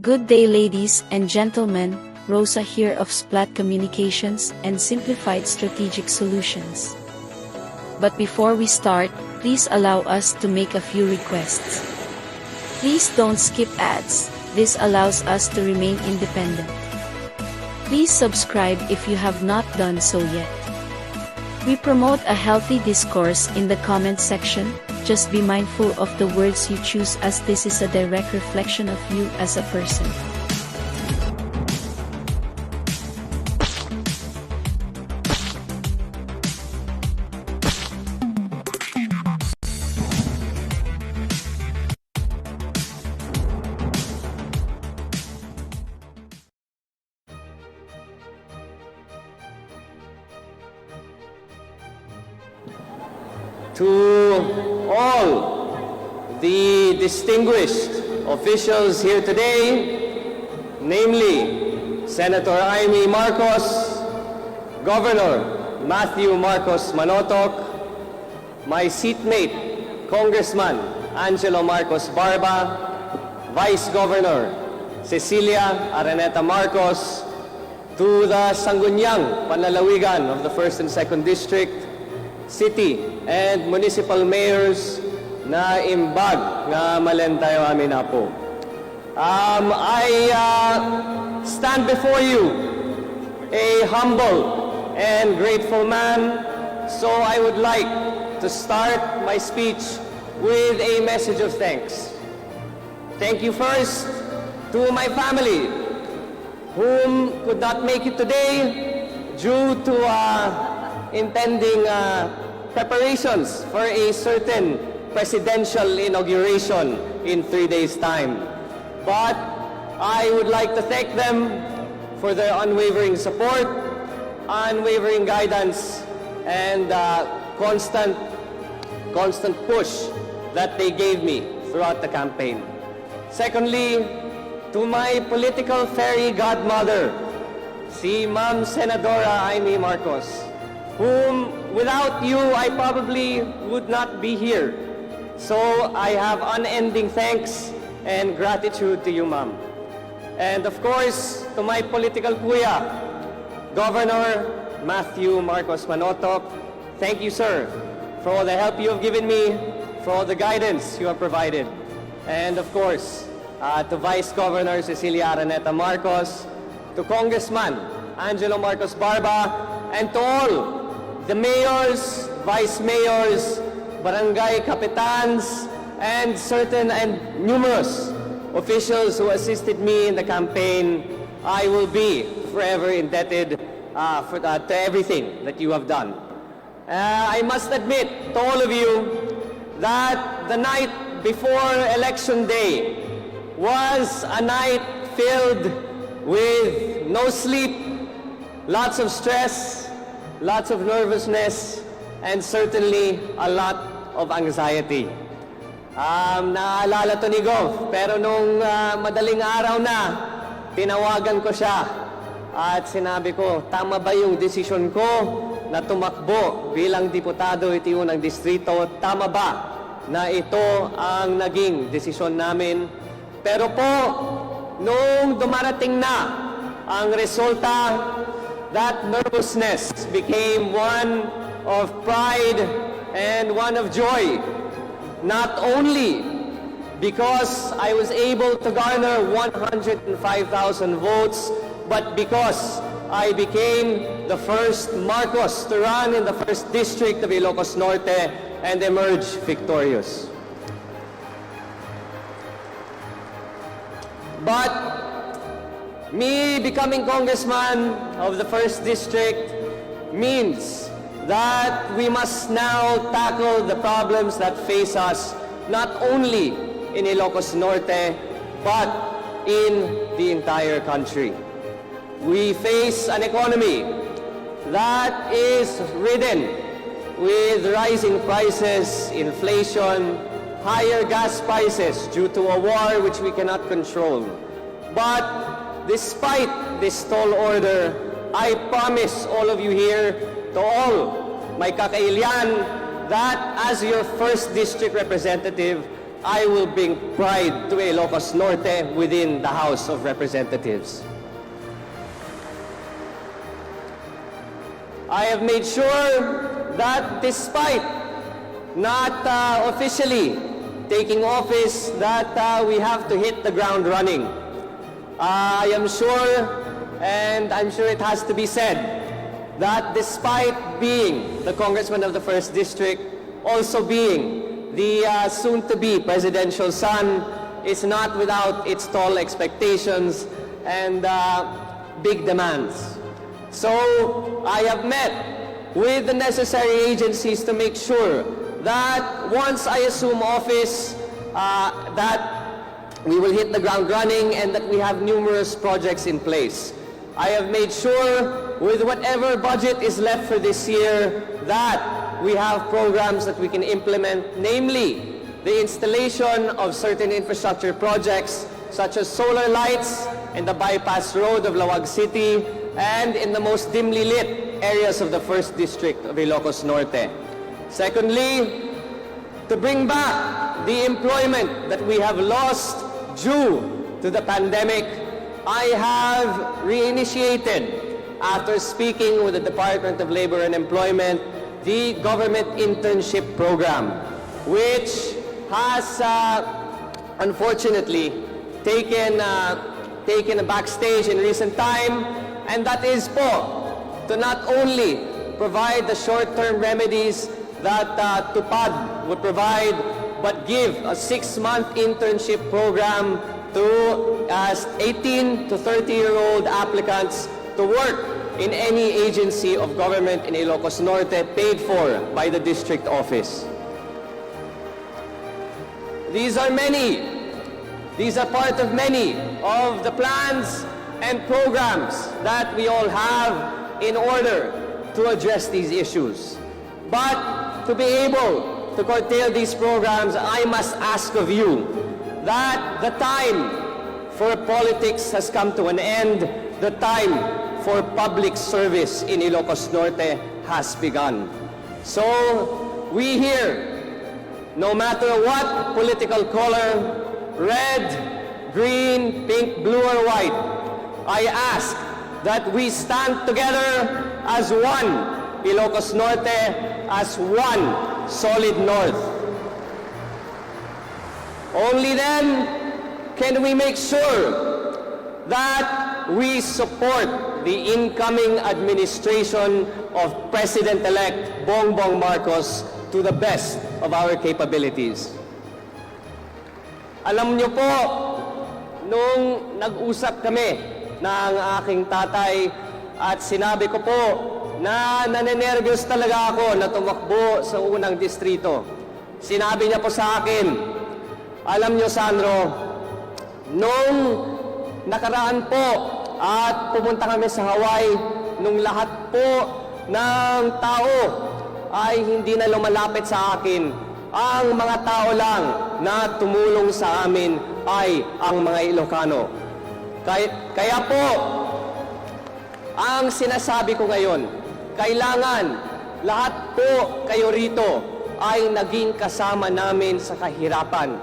Good day, ladies and gentlemen. Rosa here of Splat Communications and Simplified Strategic Solutions. But before we start, please allow us to make a few requests. Please don't skip ads. This allows us to remain independent. Please subscribe if you have not done so yet. We promote a healthy discourse in the comment section. Just be mindful of the words you choose, as this is a direct reflection of you as a person. To all the distinguished officials here today, namely Senator Aimee Marcos, Governor Matthew Marcos Manotoc, my seatmate Congressman Angelo Marcos Barba, Vice Governor Cecilia Araneta Marcos, to the Sangguniang Panlalawigan of the 1st and 2nd District, City and Municipal Mayors na imbag nga malentayo amin na po. I stand before you a humble and grateful man, so I would like to start my speech with a message of thanks. Thank you first to my family, whom could not make it today due to impending preparations for a certain presidential inauguration in 3 days' time. But I would like to thank them for their unwavering support, unwavering guidance, and constant push that they gave me throughout the campaign. Secondly, to my political fairy godmother, si Ma'am Senadora Aimee Marcos, whom without you I probably would not be here. So I have unending thanks and gratitude to you, ma'am. And of course, to my political kuya, Governor Matthew Marcos Manotoc, thank you, sir, for all the help you have given me, for all the guidance you have provided. And of course, to Vice Governor Cecilia Araneta Marcos, to Congressman Angelo Marcos Barba, and to all the mayors, vice mayors, barangay kapitans, and certain and numerous officials who assisted me in the campaign. I will be forever indebted to everything that you have done. I must admit to all of you that the night before Election Day was a night filled with no sleep, lots of stress, lots of nervousness, and certainly a lot of anxiety. Naalala to ni Gov, pero nung madaling araw na, tinawagan ko siya at sinabi ko, tama ba yung desisyon ko na tumakbo bilang diputado itiyo ng distrito? Tama ba na ito ang naging desisyon namin? Pero po, nung dumarating na ang resulta, that nervousness became one of pride and one of joy. Not only because I was able to garner 105,000 votes, but because I became the first Marcos to run in the 1st District of Ilocos Norte and emerge victorious. But me becoming congressman of the 1st District means that we must now tackle the problems that face us, not only in Ilocos Norte, but in the entire country. We face an economy that is ridden with rising prices, inflation, higher gas prices due to a war which we cannot control. But despite this tall order, I promise all of you here, to all my kakailian, that as your 1st District representative, I will bring pride to Ilocos Norte within the House of Representatives. I have made sure that despite not officially taking office, that we have to hit the ground running. I am sure, and I'm sure it has to be said, that despite being the Congressman of the 1st District, also being the soon-to-be presidential son, is not without its tall expectations and big demands. So I have met with the necessary agencies to make sure that once I assume office, that we will hit the ground running and that we have numerous projects in place. I have made sure with whatever budget is left for this year that we have programs that we can implement, namely the installation of certain infrastructure projects such as solar lights in the bypass road of Lawag City and in the most dimly lit areas of the 1st District of Ilocos Norte. Secondly, to bring back the employment that we have lost due to the pandemic, I have reinitiated, after speaking with the Department of Labor and Employment, the government internship program, which has unfortunately taken a backstage in recent time, and that is to not only provide the short-term remedies that TUPAD would provide, but give a 6-month internship program to 18 to 30-year-old applicants to work in any agency of government in Ilocos Norte paid for by the district office. These are part of many of the plans and programs that we all have in order to address these issues. But to be able to curtail these programs, I must ask of you that the time for politics has come to an end. The time for public service in Ilocos Norte has begun. So we here, no matter what political color, red, green, pink, blue, or white, I ask that we stand together as one Ilocos Norte, as one solid North. Only then can we make sure that we support the incoming administration of President-elect Bongbong Marcos to the best of our capabilities. Alam niyo po, nung nag-usap kami ng aking tatay at sinabi ko po na nanenervyos talaga ako na tumakbo sa unang distrito. Sinabi niya po sa akin, alam niyo Sandro, nung nakaraan po at pumunta kami sa Hawaii, nung lahat po ng tao ay hindi na lumalapit sa akin, ang mga tao lang na tumulong sa amin ay ang mga Ilocano. Kaya po, ang sinasabi ko ngayon, kailangan lahat po kayo rito ay naging kasama namin sa kahirapan.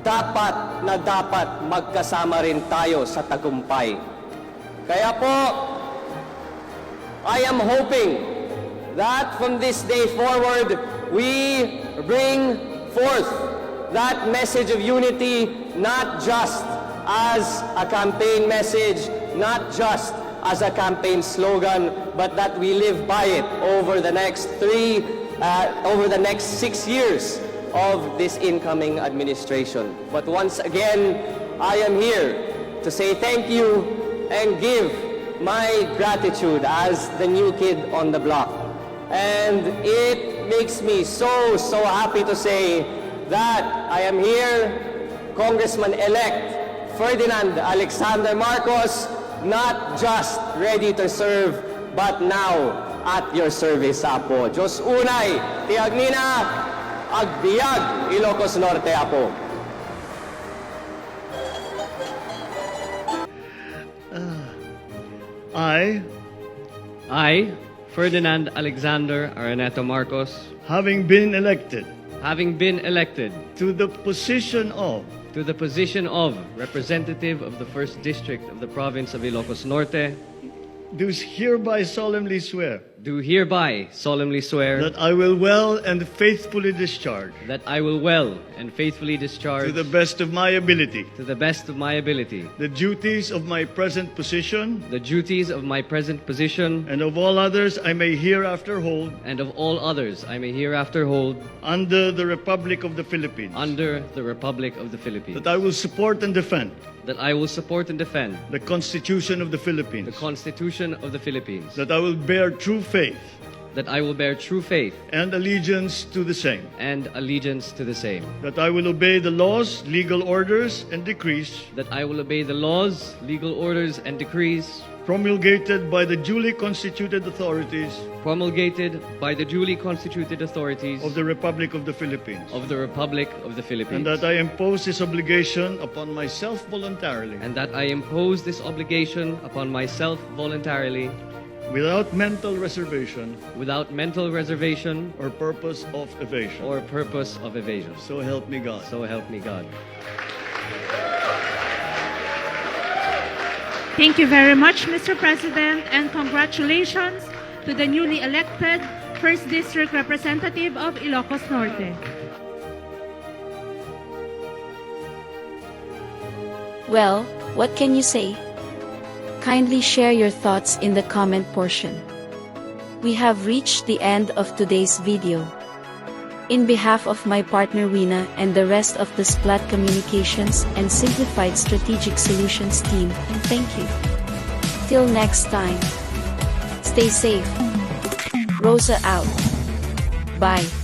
Dapat na dapat magkasama rin tayo sa tagumpay. Kaya po, I am hoping that from this day forward, we bring forth that message of unity, not just as a campaign message, not just as a campaign slogan, but that we live by it over the next 6 years of this incoming administration. But once again, I am here to say thank you and give my gratitude as the new kid on the block. And it makes me so happy to say that I am here, Congressman-elect Ferdinand Alexander Marcos, not just ready to serve, but now at your service, Apo. Diyos unay, tiyag nina, agbiag, Ilocos Norte, Apo. I, Ferdinand Alexander Araneta Marcos, having been elected having been elected to the position of representative of the 1st District of the Province of Ilocos Norte, do hereby solemnly swear do hereby solemnly swear that I will well and faithfully discharge that I will well and faithfully discharge to the best of my ability the duties of my present position position and of all others I may hereafter hold under the Republic of the Philippines, that I will support and defend the Constitution of the Philippines, that I will bear true faith and allegiance to the same, that I will obey the laws, legal orders, and decrees promulgated by the duly constituted authorities of the Republic of the Philippines, and that I impose this obligation upon myself voluntarily, without mental reservation or purpose of evasion. So help me God. Thank you very much, Mr. President, and congratulations to the newly elected 1st District Representative of Ilocos Norte. Well, what can you say? Kindly share your thoughts in the comment portion. We have reached the end of today's video. In behalf of my partner Rina and the rest of the Splat Communications and Simplified Strategic Solutions team, thank you. Till next time. Stay safe. Rosa out. Bye.